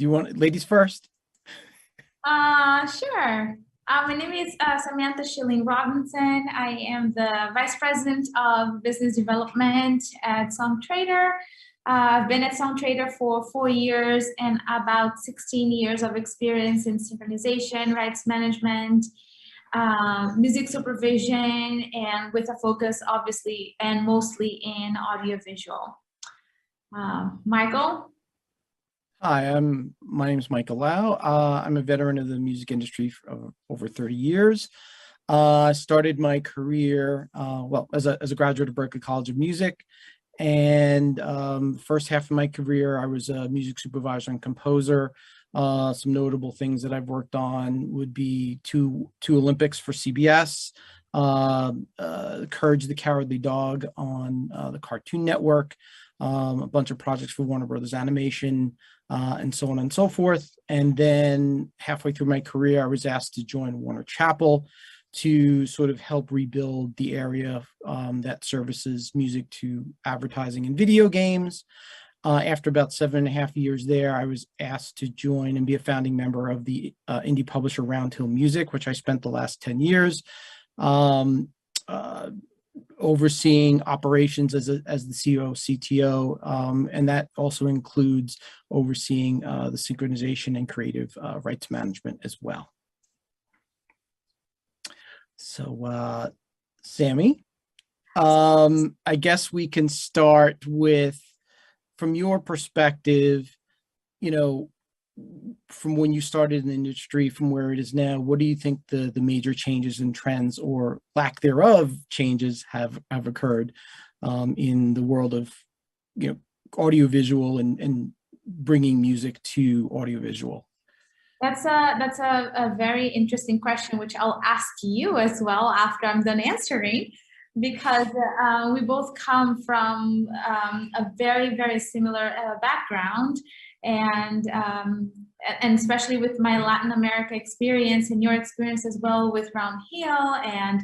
Do you want ladies first? Sure. My name is Samantha Schilling Robinson. I am the Vice President of Business Development at SongTrader. I've been at SongTrader for 4 years and about 16 years of experience in synchronization, rights management, music supervision, and with a focus obviously and mostly in audiovisual. Michael? Hi, my name is Michael Lau. I'm a veteran of the music industry for over 30 years. I started my career, as a graduate of Berklee College of Music. And first half of my career, I was a music supervisor and composer. Some notable things that I've worked on would be two Olympics for CBS, Courage the Cowardly Dog on the Cartoon Network, a bunch of projects for Warner Brothers Animation, and so on and so forth. And then halfway through my career, I was asked to join Warner Chappell to sort of help rebuild the area that services music to advertising and video games. After about 7.5 years there, I was asked to join and be a founding member of the indie publisher Round Hill Music, which I spent the last 10 years overseeing operations as the CEO, CTO, and that also includes overseeing the synchronization and creative rights management as well. So, Sammy, I guess we can start with, from your perspective, from when you started in the industry, from where it is now, what do you think the major changes and trends, or lack thereof changes, have occurred in the world of audiovisual and bringing music to audiovisual? That's a very interesting question, which I'll ask you as well after I'm done answering, because we both come from a very, very similar background. And especially with my Latin America experience and your experience as well with Round Hill and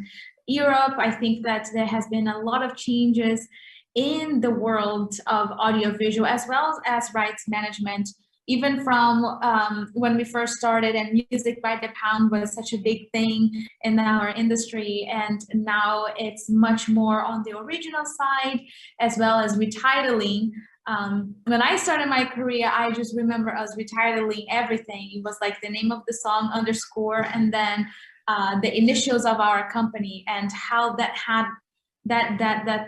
Europe, I think that there has been a lot of changes in the world of audiovisual as well as rights management, even from when we first started and music by the pound was such a big thing in our industry, and now it's much more on the original side, as well as retitling. When I started my career, I just remember us retitling everything. It was like the name of the song underscore and then the initials of our company, and how that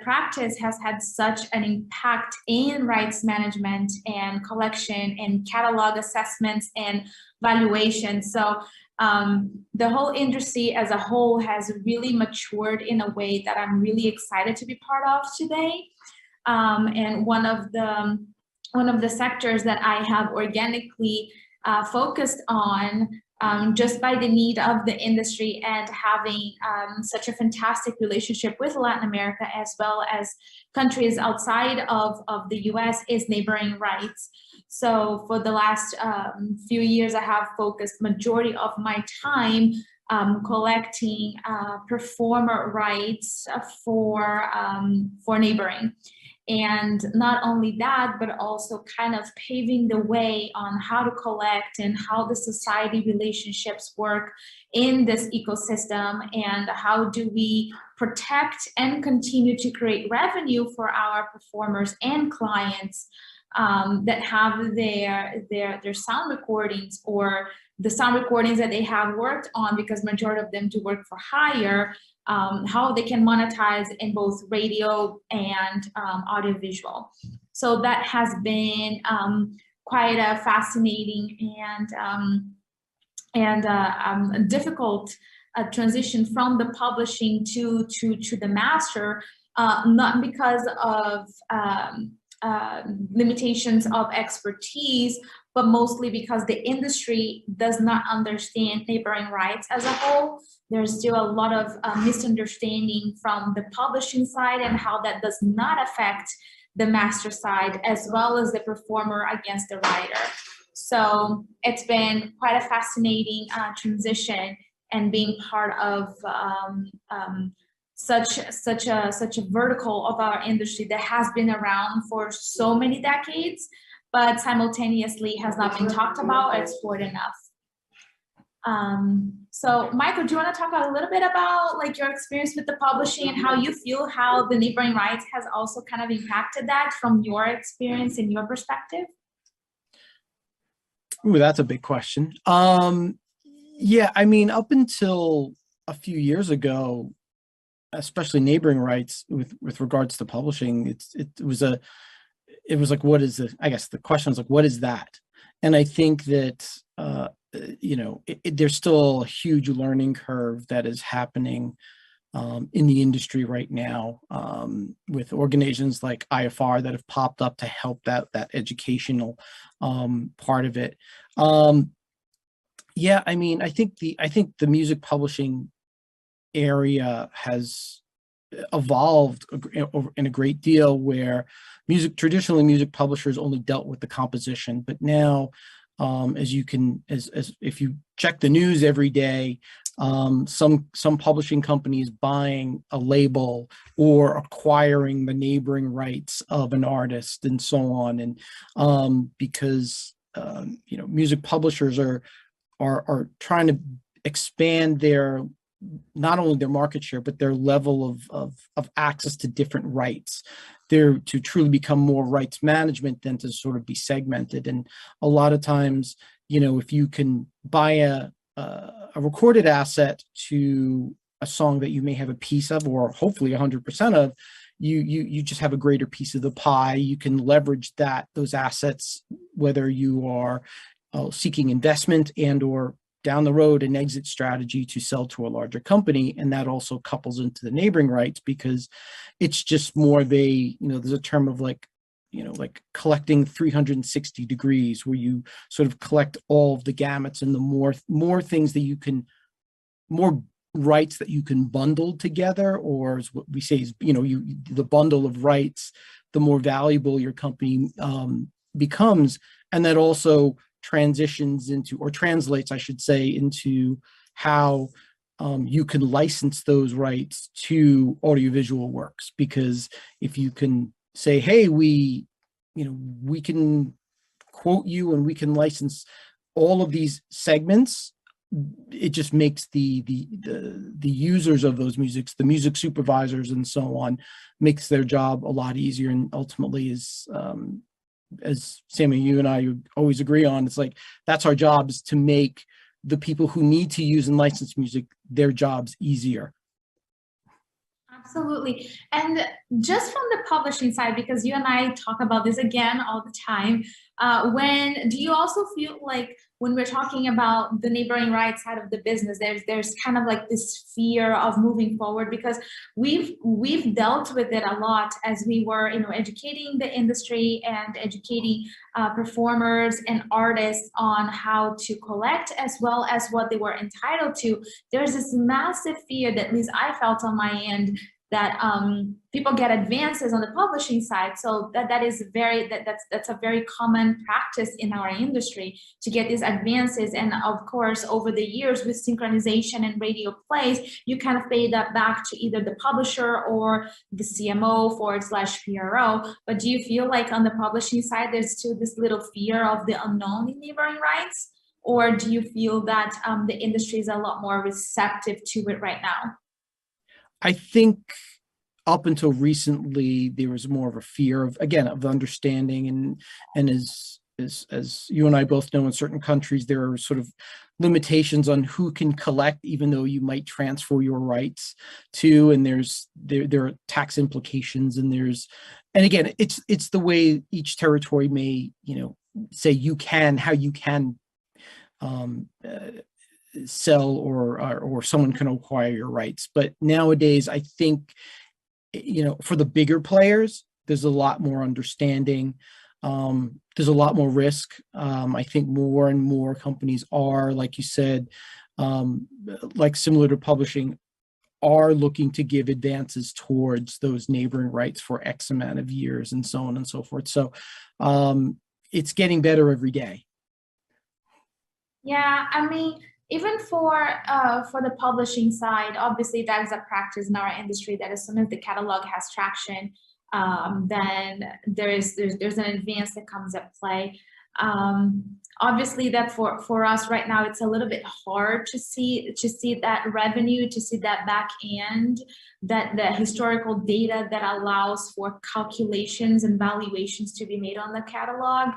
practice has had such an impact in rights management and collection and catalog assessments and valuation. So the whole industry as a whole has really matured in a way that I'm really excited to be part of today. And one of the sectors that I have organically focused on, just by the need of the industry and having such a fantastic relationship with Latin America as well as countries outside of the US, is neighboring rights. So for the last few years, I have focused majority of my time collecting performer rights for neighboring. And not only that, but also kind of paving the way on how to collect and how the society relationships work in this ecosystem, and how do we protect and continue to create revenue for our performers and clients that have their sound recordings, or the sound recordings that they have worked on, because majority of them do work for hire, how they can monetize in both radio and audiovisual. So that has been quite a fascinating and difficult transition from the publishing to the master, not because of limitations of expertise, but mostly because the industry does not understand neighboring rights as a whole. There's still a lot of misunderstanding from the publishing side, and how that does not affect the master side as well as the performer against the writer. So it's been quite a fascinating transition, and being part of such a vertical of our industry that has been around for so many decades, but simultaneously has not been talked about or explored enough. So Michael, do you want to talk a little bit about like your experience with the publishing and how you feel how the neighboring rights has also kind of impacted that from your experience and your perspective? Ooh, that's a big question. Yeah, I mean, up until a few years ago, especially neighboring rights with regards to publishing, it was like, what is the, I guess the question is like, what is that? And I think that, you know, there's still a huge learning curve that is happening in the industry right now, with organizations like IFR that have popped up to help that educational part of it. Yeah, I mean, I think the music publishing area has evolved in a great deal, where traditionally music publishers only dealt with the composition, but now, as if you check the news every day, some publishing companies buying a label or acquiring the neighboring rights of an artist and so on, and because you know, music publishers are trying to expand their, not only their market share, but their level of access to different rights. They're to truly become more rights management than to sort of be segmented. And a lot of times, you know, if you can buy a recorded asset to a song that you may have a piece of, or hopefully 100% of, you just have a greater piece of the pie. You can leverage those assets, whether you are seeking investment and or down the road an exit strategy to sell to a larger company. And that also couples into the neighboring rights, because it's just more of a, you know, there's a term of like, you know, like collecting 360 degrees, where you sort of collect all of the gamuts, and the more things that you can, more rights that you can bundle together, or as what we say is, you know, the bundle of rights, the more valuable your company becomes. And that also transitions into, or translates, I should say, into how you can license those rights to audiovisual works. Because if you can say, hey, we can quote you and we can license all of these segments, it just makes the users of those musics, the music supervisors and so on, makes their job a lot easier. And ultimately is, as Sammy, you and I always agree on, it's like, that's our job, is to make the people who need to use and license music, their jobs easier. Absolutely. And just from the publishing side, because you and I talk about this again all the time, do you also feel like when we're talking about the neighboring rights side of the business, there's kind of like this fear of moving forward? Because we've dealt with it a lot as we were, you know, educating the industry and educating performers and artists on how to collect as well as what they were entitled to. There's this massive fear that at least I felt on my end, that people get advances on the publishing side. So that's a very common practice in our industry, to get these advances. And of course, over the years with synchronization and radio plays, you kind of pay that back to either the publisher or the CMO/PRO. But do you feel like on the publishing side, there's still this little fear of the unknown in neighboring rights? Or do you feel that the industry is a lot more receptive to it right now? I think up until recently, there was more of a fear of understanding, and as you and I both know, in certain countries, there are sort of limitations on who can collect, even though you might transfer your rights to, and there are tax implications, and again, it's the way each territory may, you know, say how you can sell or someone can acquire your rights. But nowadays, I think, you know, for the bigger players, there's a lot more understanding. There's a lot more risk. I think more and more companies are, like you said, like similar to publishing, are looking to give advances towards those neighboring rights for X amount of years and so on and so forth. So it's getting better every day. Yeah, I mean, even for the publishing side, obviously that is a practice in our industry, that as soon as the catalog has traction, then there's an advance that comes at play. Obviously that for us right now, it's a little bit hard to see that revenue, to see that back end, that the historical data that allows for calculations and valuations to be made on the catalog.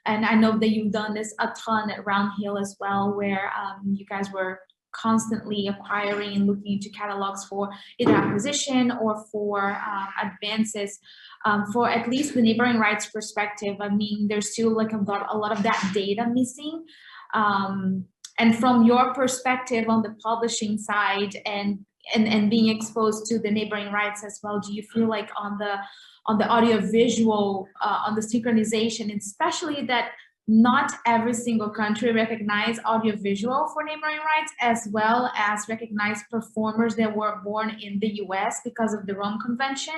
And I know that you've done this a ton at Round Hill as well, where you guys were constantly acquiring and looking into catalogs for either acquisition or for advances. For at least the neighboring rights perspective, I mean, there's still like a lot of that data missing. And from your perspective on the publishing side and being exposed to the neighboring rights as well, do you feel like on the audiovisual, on the synchronization, especially that not every single country recognize audiovisual for neighboring rights, as well as recognize performers that were born in the US because of the Rome Convention?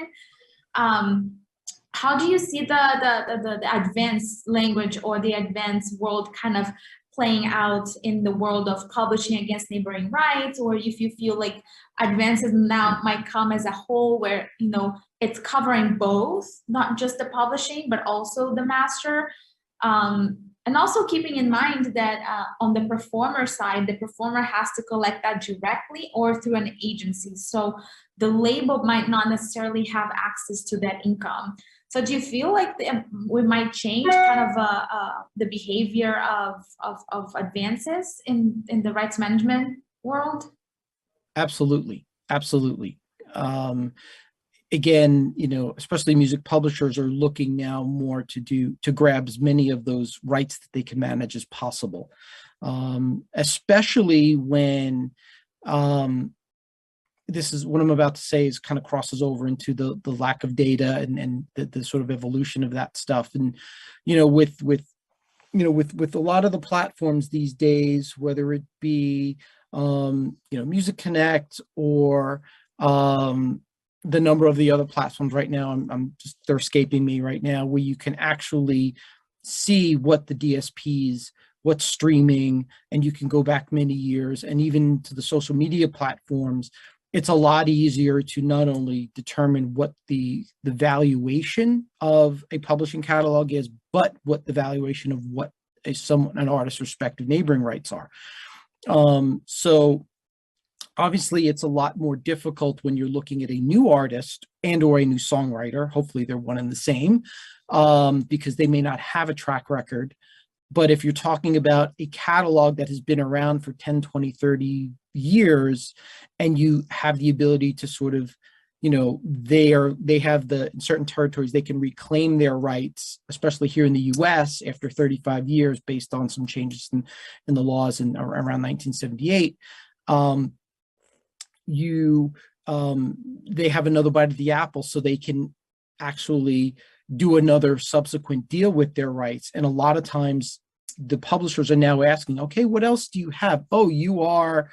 How do you see the advanced language or the advanced world kind of playing out in the world of publishing against neighboring rights, or if you feel like advances now might come as a whole where, you know, it's covering both, not just the publishing, but also the master? And also keeping in mind that on the performer side, the performer has to collect that directly or through an agency. So the label might not necessarily have access to that income. So do you feel like we might change kind of the behavior of advances in the rights management world? Absolutely. Absolutely. Again, you know, especially music publishers are looking now more to grab as many of those rights that they can manage as possible, especially when this is what I'm about to say is kind of crosses over into the lack of data and the sort of evolution of that stuff. And, you know, with a lot of the platforms these days, whether it be, you know, Music Connect or the number of the other platforms right now, they're escaping me right now, where you can actually see what the DSPs, what's streaming, and you can go back many years, and even to the social media platforms. It's a lot easier to not only determine what the valuation of a publishing catalog is, but what the valuation of what an artist's respective neighboring rights are. So obviously it's a lot more difficult when you're looking at a new artist and or a new songwriter. Hopefully they're one and the same, because they may not have a track record. But if you're talking about a catalog that has been around for 10, 20, 30 years, and you have the ability to sort of, you know, they have in certain territories, they can reclaim their rights, especially here in the US after 35 years, based on some changes in the laws around 1978. They have another bite of the apple, so they can actually do another subsequent deal with their rights. And a lot of times the publishers are now asking, okay, what else do you have? Oh, you are,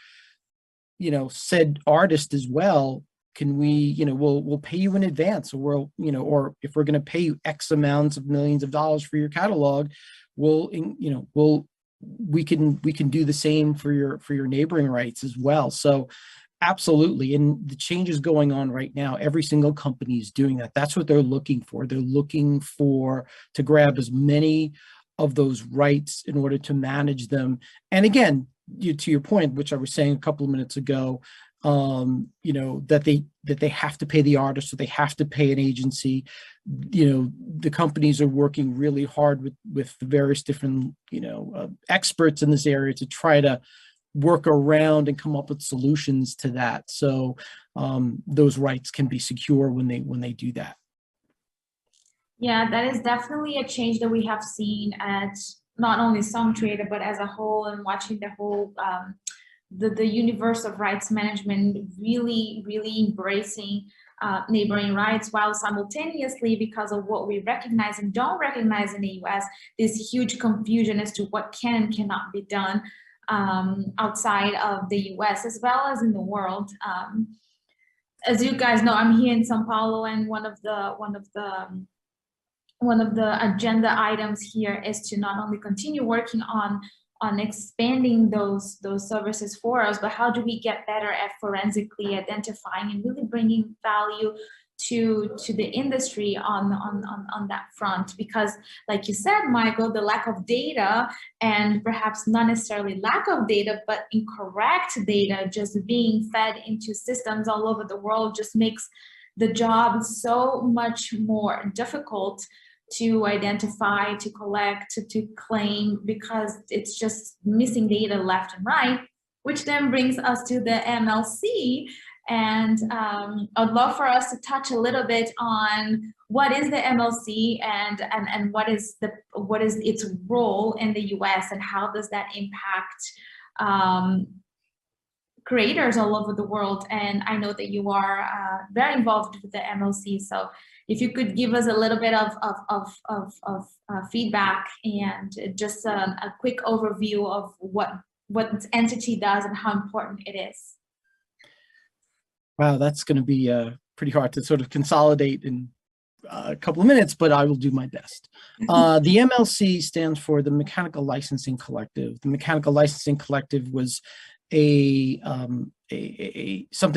you know, said artist as well. Can we, you know, we'll pay you in advance, or we'll, you know, or if we're going to pay you X amounts of millions of dollars for your catalog, we can do the same for your neighboring rights as well. So absolutely. And the changes going on right now, every single company is doing that. That's what they're looking for. They're looking to grab as many of those rights in order to manage them. And again, to your point, which I was saying a couple of minutes ago, you know, that they have to pay the artist, or they have to pay an agency. You know, the companies are working really hard with the various different, you know, experts in this area to try to work around and come up with solutions to that. So those rights can be secure when they do that. Yeah, that is definitely a change that we have seen at not only Songtradr, but as a whole, and watching the whole, the universe of rights management really, really embracing neighboring rights, while simultaneously, because of what we recognize and don't recognize in the US, this huge confusion as to what can and cannot be done outside of the US as well as in the world. As you guys know, I'm here in São Paulo, and one of the agenda items here is to not only continue working on expanding those services for us, but how do we get better at forensically identifying and really bringing value to the industry on that front? Because like you said, Michael, the lack of data, and perhaps not necessarily lack of data, but incorrect data just being fed into systems all over the world just makes the job so much more difficult to identify, to collect, to claim, because it's just missing data left and right, which then brings us to the MLC. And I'd love for us to touch a little bit on what is the MLC and what is its role in the US, and how does that impact creators all over the world. And I know that you are very involved with the MLC, so if you could give us a little bit of feedback and just a quick overview of what this entity does and how important it is. Wow, that's going to be pretty hard to sort of consolidate in a couple of minutes, but I will do my best. The MLC stands for the Mechanical Licensing Collective. The Mechanical Licensing Collective was something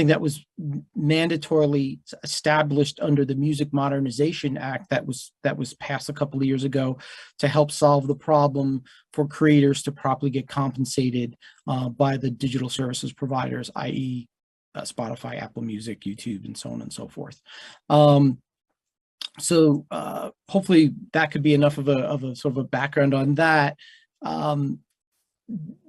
that was mandatorily established under the Music Modernization Act that was passed a couple of years ago to help solve the problem for creators to properly get compensated by the digital services providers, i.e. Spotify, Apple Music, YouTube, and so on and so forth. So hopefully that could be enough of a sort of a background on that.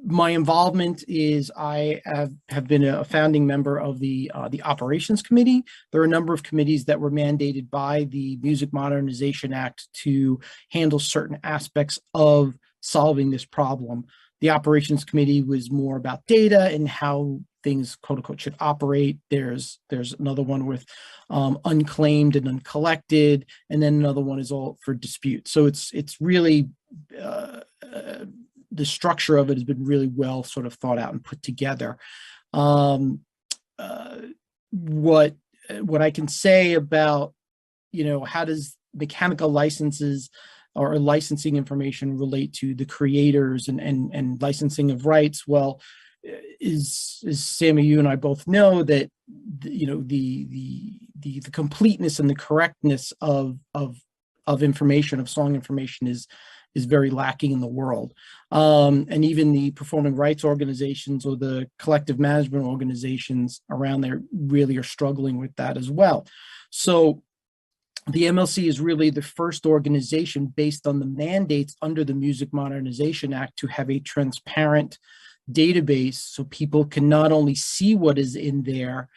My involvement is I have been a founding member of the Operations Committee. There are a number of committees that were mandated by the Music Modernization Act to handle certain aspects of solving this problem. The Operations Committee was more about data and how things, quote unquote, should operate. There's another one with unclaimed and uncollected, and then another one is all for dispute. So it's really the structure of it has been really well sort of thought out and put together. What I can say about, how does mechanical licenses or licensing information relate to the creators and licensing of rights? Well, is Sammy, you and I both know that the completeness and the correctness of information, of song information, is very lacking in the world. And even the performing rights organizations or the collective management organizations around there really are struggling with that as well. So the MLC is really the first organization based on the mandates under the Music Modernization Act to have a transparent database so people can not only see what is in there,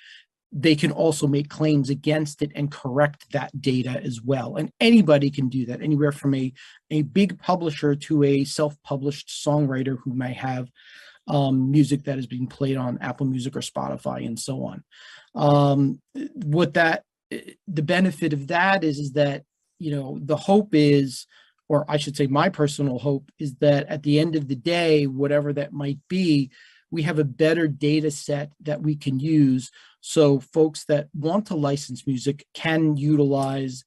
they can also make claims against it and correct that data as well. And anybody can do that, anywhere from a big publisher to a self-published songwriter who may have music that is being played on Apple Music or Spotify and so on. The benefit of that is that, the hope is, or I should say my personal hope is that at the end of the day, whatever that might be, we have a better data set that we can use so folks that want to license music can utilize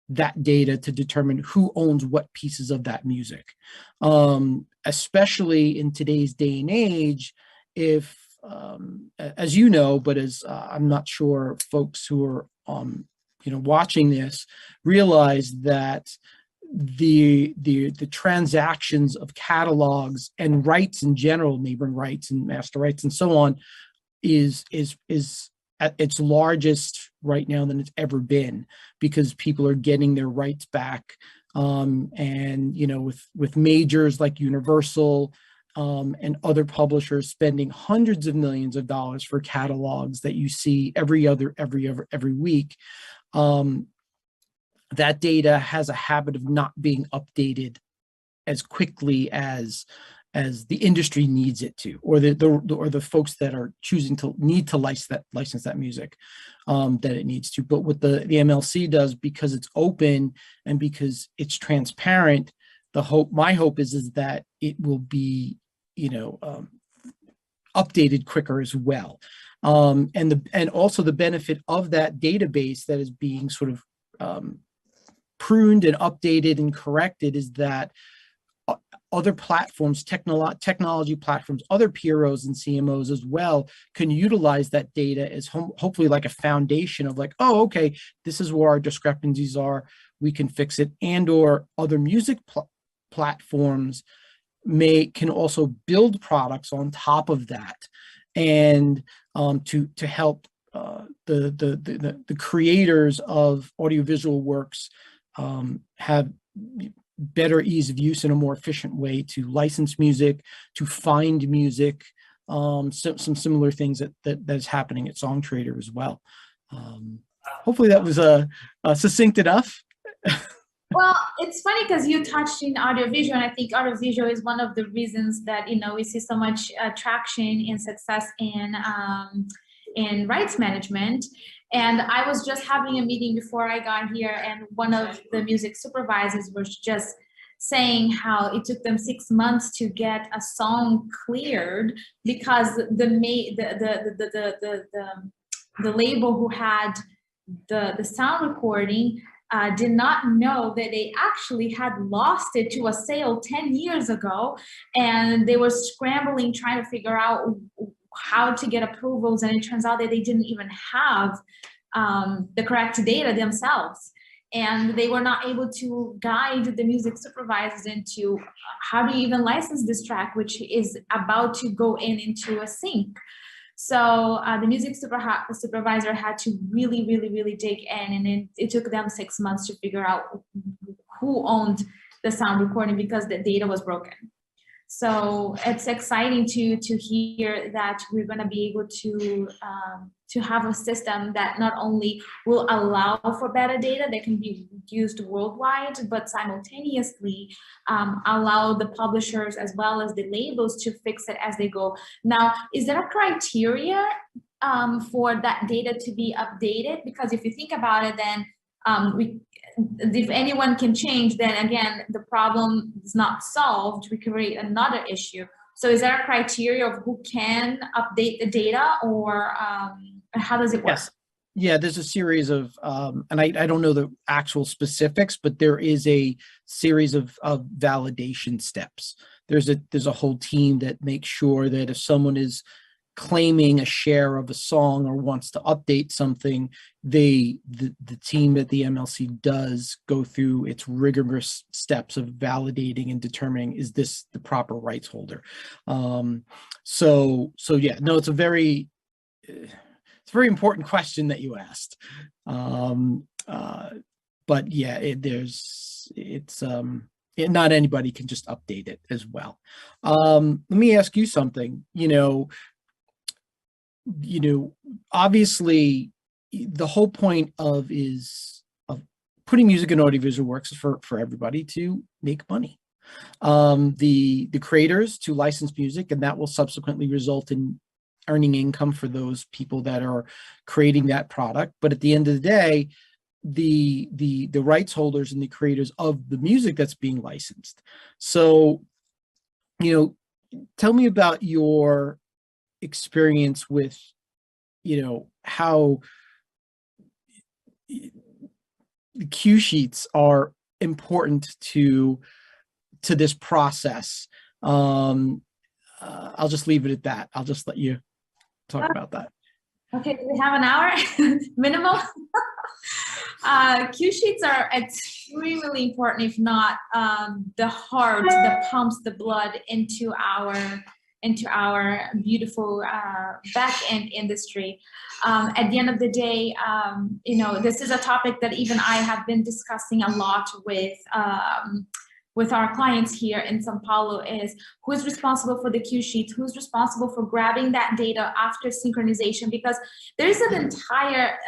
that data to determine who owns what pieces of that music. Especially in today's day and age, if, as you know, but as I'm not sure folks who are watching this realize that the transactions of catalogs and rights in general, neighboring rights and master rights and so on, is at its largest right now than it's ever been, because people are getting their rights back. And with majors like Universal and other publishers spending hundreds of millions of dollars for catalogs that you see every week. That data has a habit of not being updated as quickly as the industry needs it to, or the folks that are choosing to need to license that music that it needs to. But what the MLC does, because it's open and because it's transparent, my hope is that it will be updated quicker as well. And also the benefit of that database that is being sort of pruned and updated and corrected is that other platforms, technology platforms, other PROs and CMOs as well can utilize that data as hopefully like a foundation of like, oh, okay, this is where our discrepancies are. We can fix it. And or other music platforms can also build products on top of that, and to help the creators of audiovisual works have better ease of use in a more efficient way to license music, to find music, some similar things that's happening at SongTrader as well. Hopefully that was succinct enough. Well, it's funny because you touched in audiovisual, and I think audiovisual is one of the reasons that, you know, we see so much traction and success in rights management. And I was just having a meeting before I got here, and one of the music supervisors was just saying how it took them 6 months to get a song cleared because the label who had the sound recording did not know that they actually had lost it to a sale 10 years ago, and they were scrambling trying to figure out how to get approvals, and it turns out that they didn't even have the correct data themselves, and they were not able to guide the music supervisors into how do you even license this track, which is about to go into a sync. So the music supervisor had to really dig in, and it took them 6 months to figure out who owned the sound recording because the data was broken. So it's exciting to hear that we're going to be able to have a system that not only will allow for better data that can be used worldwide, but simultaneously allow the publishers as well as the labels to fix it as they go. Now, is there a criteria for that data to be updated? Because if you think about it, then if anyone can change, then again, the problem is not solved. We create another issue. So is there a criteria of who can update the data, or how does it work? Yes. Yeah, there's a series of, and I don't know the actual specifics, but there is a series of validation steps. There's a whole team that makes sure that if someone is claiming a share of a song or wants to update something, the team at the MLC does go through its rigorous steps of validating and determining, is this the proper rights holder? So yeah, no, it's a very important question that you asked. But yeah, not anybody can just update it as well. Let me ask you something. Obviously the whole point of putting music in audiovisual works is for everybody to make money. The creators to license music, and that will subsequently result in earning income for those people that are creating that product. But at the end of the day, the rights holders and the creators of the music that's being licensed. So, tell me about your experience with, how the cue sheets are important to this process. I'll just leave it at that. I'll just let you talk about that. Okay, do we have an hour minimum? Cue sheets are extremely important, if not the heart that pumps the blood into our beautiful back-end industry. At the end of the day, this is a topic that even I have been discussing a lot with our clients here in São Paulo, is who's responsible for the cue sheet, who's responsible for grabbing that data after synchronization, because there's an entire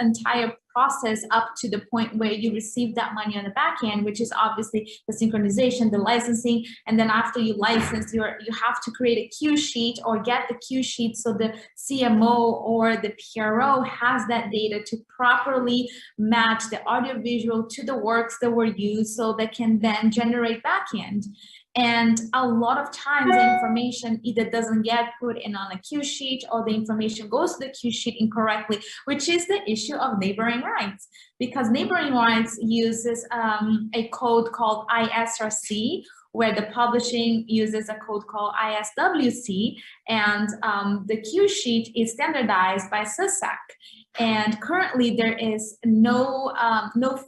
process up to the point where you receive that money on the back end, which is obviously the synchronization, the licensing, and then after you license, you have to create a cue sheet or get the cue sheet so the CMO or the PRO has that data to properly match the audiovisual to the works that were used, so they can then generate back end. And a lot of times the information either doesn't get put in on a cue sheet, or the information goes to the cue sheet incorrectly, which is the issue of neighboring rights. Because neighboring rights uses a code called ISRC, where the publishing uses a code called ISWC, and the cue sheet is standardized by SUSAC. And currently there is no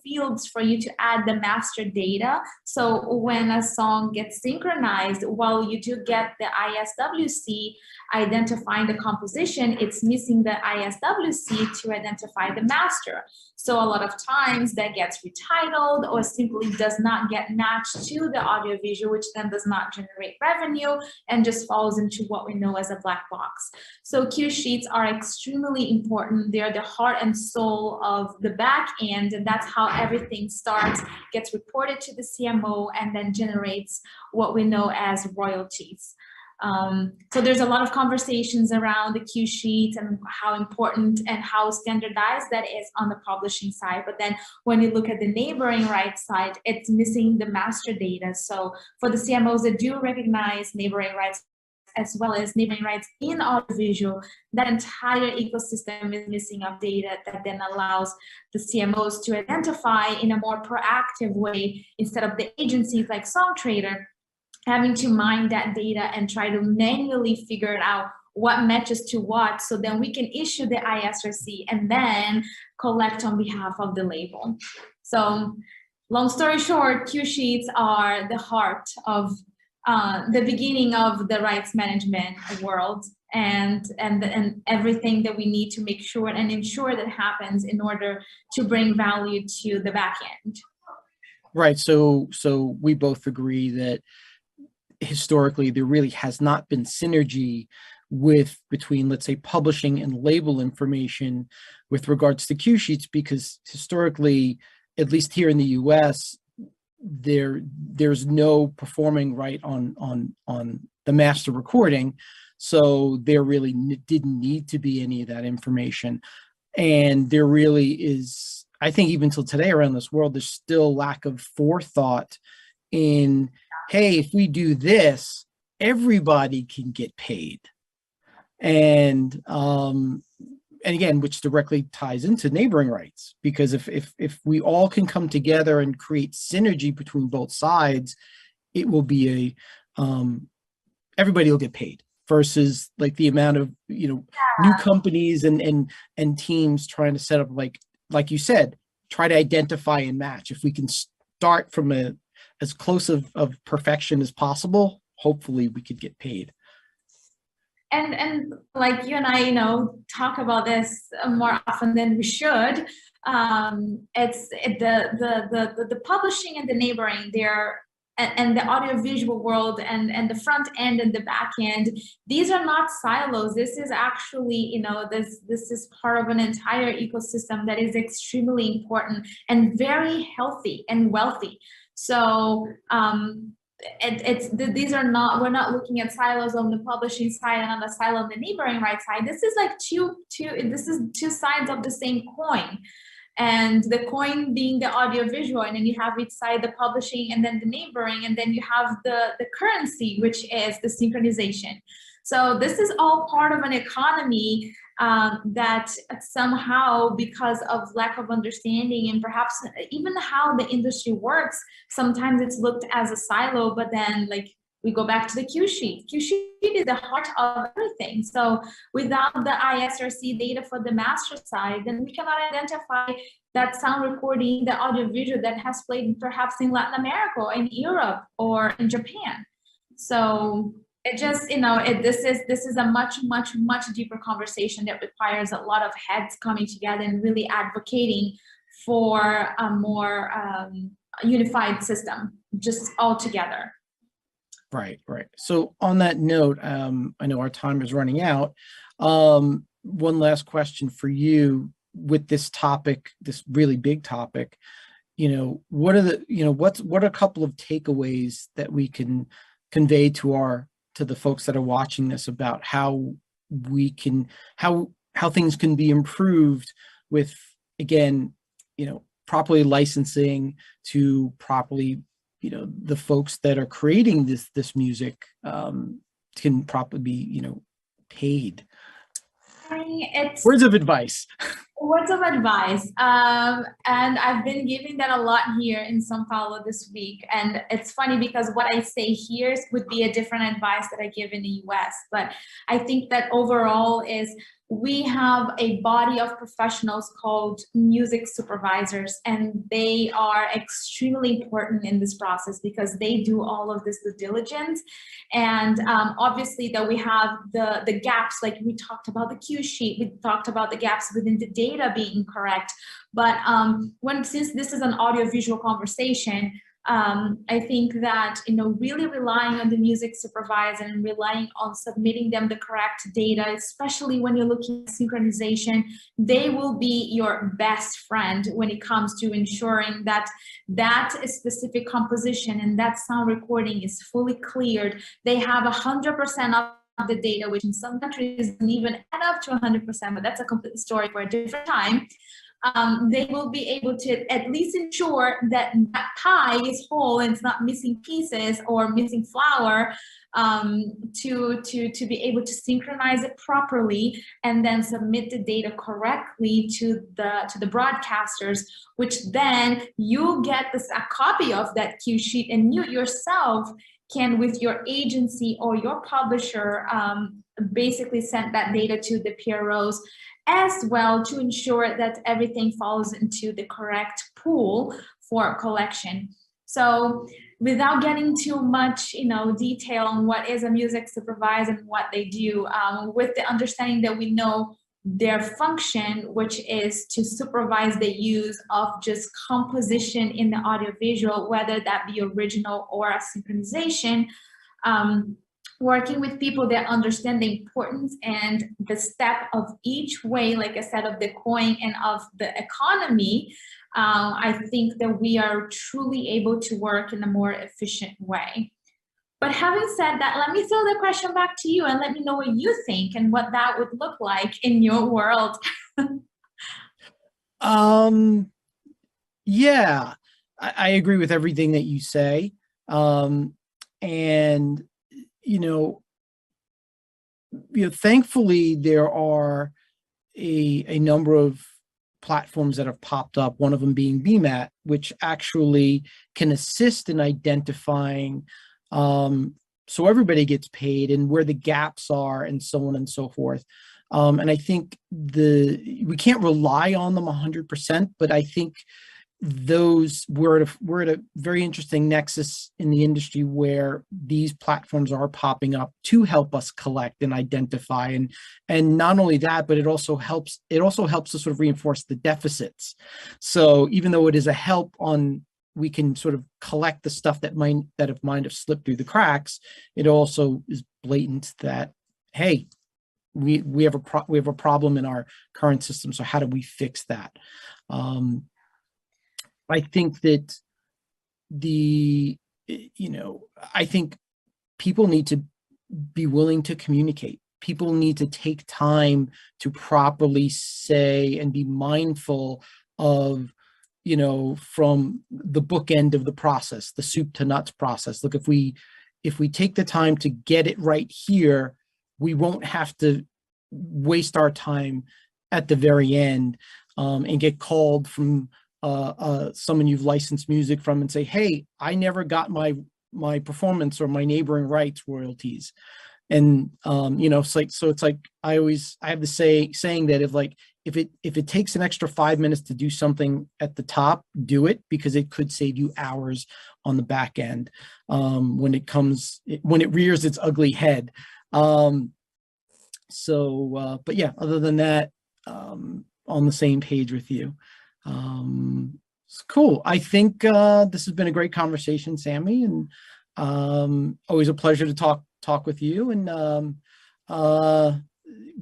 fields for you to add the master data. So when a song gets synchronized, while you do get the ISWC identifying the composition, it's missing the ISWC to identify the master. So a lot of times that gets retitled or simply does not get matched to the audiovisual, which then does not generate revenue and just falls into what we know as a black box. So cue sheets are extremely important. They're the heart and soul of the back end, and that's how everything starts, gets reported to the CMO, and then generates what we know as royalties. So there's a lot of conversations around the cue sheet and how important and how standardized that is on the publishing side. But then when you look at the neighboring rights side, it's missing the master data. So for the CMOs that do recognize neighboring rights as well as neighboring rights in audiovisual, that entire ecosystem is missing of data that then allows the CMOs to identify in a more proactive way, instead of the agencies like SongTrader having to mine that data and try to manually figure out what matches to what, so then we can issue the ISRC and then collect on behalf of the label. So long story short, cue sheets are the heart of the beginning of the rights management world, and everything that we need to make sure and ensure that happens in order to bring value to the back end. Right. So we both agree that historically there really has not been synergy between, let's say, publishing and label information with regards to cue sheets, because historically, at least here in the US, there's no performing right on the master recording, so there really didn't need to be any of that information. And there really is, I think even till today around this world, there's still lack of forethought in, hey, if we do this, everybody can get paid. And again, which directly ties into neighboring rights, because if we all can come together and create synergy between both sides, it will be everybody will get paid, versus like the amount of, new companies and teams trying to set up, like you said, try to identify and match. If we can start from as close of perfection as possible, hopefully we could get paid. And like you and I, talk about this more often than we should. It's the publishing and the neighboring there, and the audiovisual world, and the front end and the back end. These are not silos. This is actually, this is part of an entire ecosystem that is extremely important and very healthy and wealthy. So these are not, we're not looking at silos on the publishing side and on the silo on the neighboring right side. This is like this is two sides of the same coin, and the coin being the audiovisual, and then you have each side the publishing, and then the neighboring, and then you have the currency, which is the synchronization. So this is all part of an economy that somehow, because of lack of understanding and perhaps even how the industry works, sometimes it's looked as a silo, but then like we go back to the cue sheet. Cue sheet is the heart of everything. So without the ISRC data for the master side, then we cannot identify that sound recording, the audiovisual that has played perhaps in Latin America or in Europe or in Japan. So it just, this is a much deeper conversation that requires a lot of heads coming together and really advocating for a more unified system, just all together. Right. So on that note, I know our time is running out. One last question for you with this topic, this really big topic. What are what are a couple of takeaways that we can convey to the folks that are watching this about how things can be improved with, again, properly licensing, to properly, the folks that are creating this music can properly be, paid? It's words of advice. Words of advice, and I've been giving that a lot here in São Paulo this week. And it's funny because what I say here would be a different advice that I give in the US. But I think that overall is we have a body of professionals called music supervisors, and they are extremely important in this process because they do all of this due diligence. And obviously that we have the gaps, like we talked about the cue sheet, we talked about the gaps within the data being correct. But since this is an audiovisual conversation, I think that, really relying on the music supervisor and relying on submitting them the correct data, especially when you're looking at synchronization, they will be your best friend when it comes to ensuring that that specific composition and that sound recording is fully cleared. They have 100% of the data, which in some countries doesn't even add up to 100%, but that's a complete story for a different time. They will be able to at least ensure that that pie is whole and it's not missing pieces or missing flour, to be able to synchronize it properly and then submit the data correctly to the broadcasters, which then you get a copy of that cue sheet, and you yourself can, with your agency or your publisher, basically send that data to the PROs as well, to ensure that everything falls into the correct pool for collection. So without getting too much, detail on what is a music supervisor and what they do, with the understanding that we know their function, which is to supervise the use of just composition in the audiovisual, whether that be original or a synchronization, working with people that understand the importance and the step of each way, like I said, of the coin and of the economy. I think that we are truly able to work in a more efficient way. But having said that, let me throw the question back to you and let me know what you think and what that would look like in your world. Yeah, I agree with everything that you say. And thankfully there are a number of platforms that have popped up, one of them being BMAT, which actually can assist in identifying so everybody gets paid and where the gaps are and so on and so forth. And I think we can't rely on them 100%, but I think we're at a very interesting nexus in the industry where these platforms are popping up to help us collect and identify, and not only that, but it also helps to sort of reinforce the deficits. So even though it is a help we can sort of collect the stuff that might have slipped through the cracks, it also is blatant that, hey, we have a problem in our current system, so how do we fix that? I think that I think people need to be willing to communicate. People need to take time to properly say and be mindful of, from the bookend of the process, the soup to nuts process. Look, if we take the time to get it right here, we won't have to waste our time at the very end and get called from someone you've licensed music from and say, hey, I never got my performance or my neighboring rights royalties. And it's like I have the saying that if it takes an extra 5 minutes to do something at the top, do it, because it could save you hours on the back end when it rears its ugly head. But yeah, other than that, on the same page with you. It's cool. I think this has been a great conversation, Sammy, and always a pleasure to talk with you, and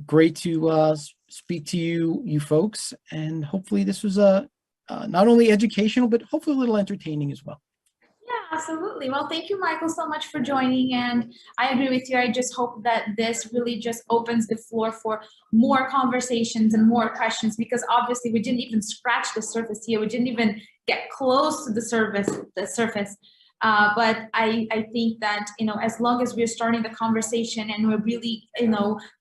great to speak to you folks. And hopefully this was not only educational, but hopefully a little entertaining as well. Yeah, absolutely. Well, thank you, Michael, so much for joining. And I agree with you. I just hope that this really just opens the floor for more conversations and more questions, because obviously we didn't even scratch the surface here. We didn't even get close to the surface. But I think that, as long as we're starting the conversation and we're really,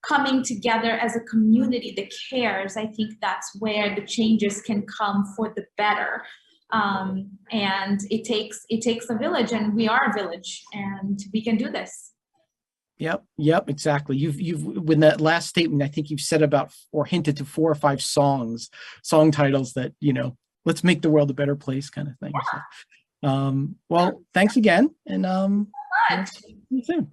coming together as a community that cares, I think that's where the changes can come for the better. And it takes a village, and we are a village, and we can do this. Yep, exactly. You've with that last statement, I think you've said about or hinted to 4 or 5 song titles that, let's make the world a better place kind of thing. Yeah. So, well, thanks again, and So much. see you soon.